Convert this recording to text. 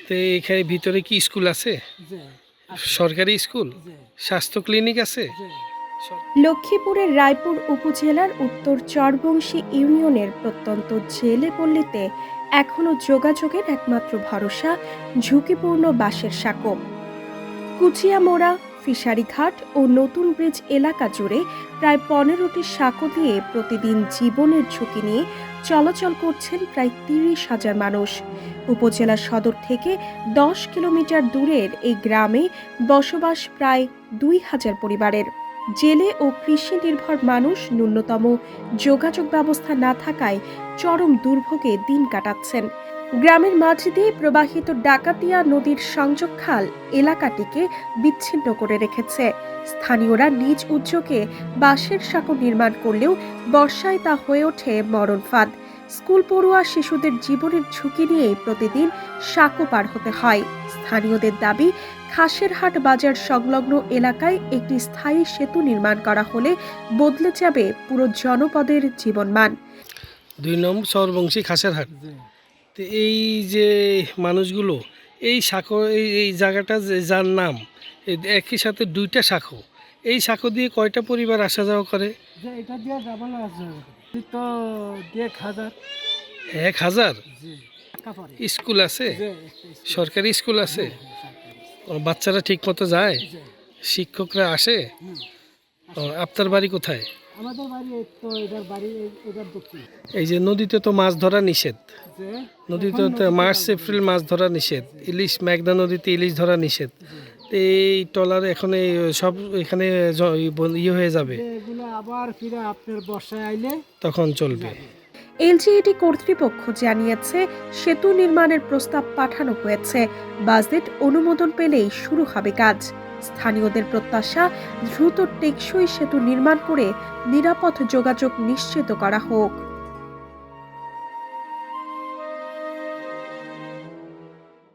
তো এখানে ভিতরে কি স্কুল আছে? জি, আছে। সরকারি স্কুল? জি, স্বাস্থ্য ক্লিনিক আছে? জি। লক্ষ্মীপুরের রায়পুর উপজেলার উত্তর চরবংশী ইউনিয়নের প্রত্যন্ত জেলে পল্লীতে এখনও যোগাযোগের একমাত্র ভরসা ঝুঁকিপূর্ণ বাঁশের সাঁকো। কুচিয়ামোড়া, ফিশারিঘাট ও নতুন ব্রিজ এলাকা জুড়ে প্রায় ১৫টি সাঁকো দিয়ে প্রতিদিন জীবনের ঝুঁকি নিয়ে চলাচল করছেন প্রায় ৩০,০০০ মানুষ। উপজেলা সদর থেকে ১০ কিলোমিটার দূরের এই গ্রামে বসবাস প্রায় ২,০০০ পরিবারের। জেলে ও কৃষি নির্ভর মানুষ ন্যূনতম যোগাযোগ ব্যবস্থা না থাকায় চরম দুর্ভোগে দিন কাটাচ্ছেন। গ্রামের মাঝ দিয়ে প্রবাহিত ডাকাতিয়া নদীর সংযোগ খাল এলাকাটিকে বিচ্ছিন্ন করে রেখেছে। স্থানীয়রা নিজ উদ্যোগে বাঁশের সাঁকো নির্মাণ করলেও বর্ষায় তা হয়ে ওঠে মরণ ফাঁদ। স্কুল পড়ুয়া শিশুদের জীবনের ঝুঁকি নিয়েই প্রতিদিন সাঁকো পার হতে হয়। স্থানীয়দের দাবি, খাসেরহাট বাজার সংলগ্ন এলাকায় একটি স্থায়ী সেতু নির্মাণ করা হলে বদলে যাবে পুরো জনপদের জীবনমান। ২ নম্বর চরবংশী খাসেরহাট। জি। তো এই যে মানুষগুলো এই শাখো এই জায়গাটা যার নাম একই সাথে ২টা শাখো, এই শাখো দিয়ে কয়টা পরিবার আসা যাওয়া করে? যে এটা দিয়ে যাবো না আছে। এই তো ১,০০০। ১,০০০? জি। টাকা পড়ে। স্কুল আছে? জি, একটা স্কুল। সরকারি স্কুল আছে? সরকারি। ও, বাচ্চারা ঠিক মতো যায়? জি। শিক্ষকরা আসে? হুম। ও, আপনার বাড়ি কোথায়? আমাদের বাড়ি এই তো এটার বাড়ি এটার দক্ষিণ। এই যে নদীতে তো মাছ ধরা নিষেধ, যে নদীতে এখন তো নদীতে মার্চ মাছ এপ্রিল মাছ ধরা নিষেধ, ইলিশ মেঘনা নদীতে ইলিশ ধরা নিষেধ। তো এই ট্রলার এখন এই সব এখানে ইয়ে হয়ে যাবে, যে এগুলো আবার ফিরে আপনার বর্ষায় আইলে তখন চলবে। এলজিইডি কর্তৃপক্ষ জানিয়েছে, সেতু নির্মাণের প্রস্তাব পাঠানো হয়েছে। বাজেট অনুমোদন পেলেই শুরু হবে কাজ। স্থানীয়দের প্রত্যাশা, দ্রুত টেকসই সেতু নির্মাণ করে নিরাপদ যোগাযোগ নিশ্চিত করা হোক।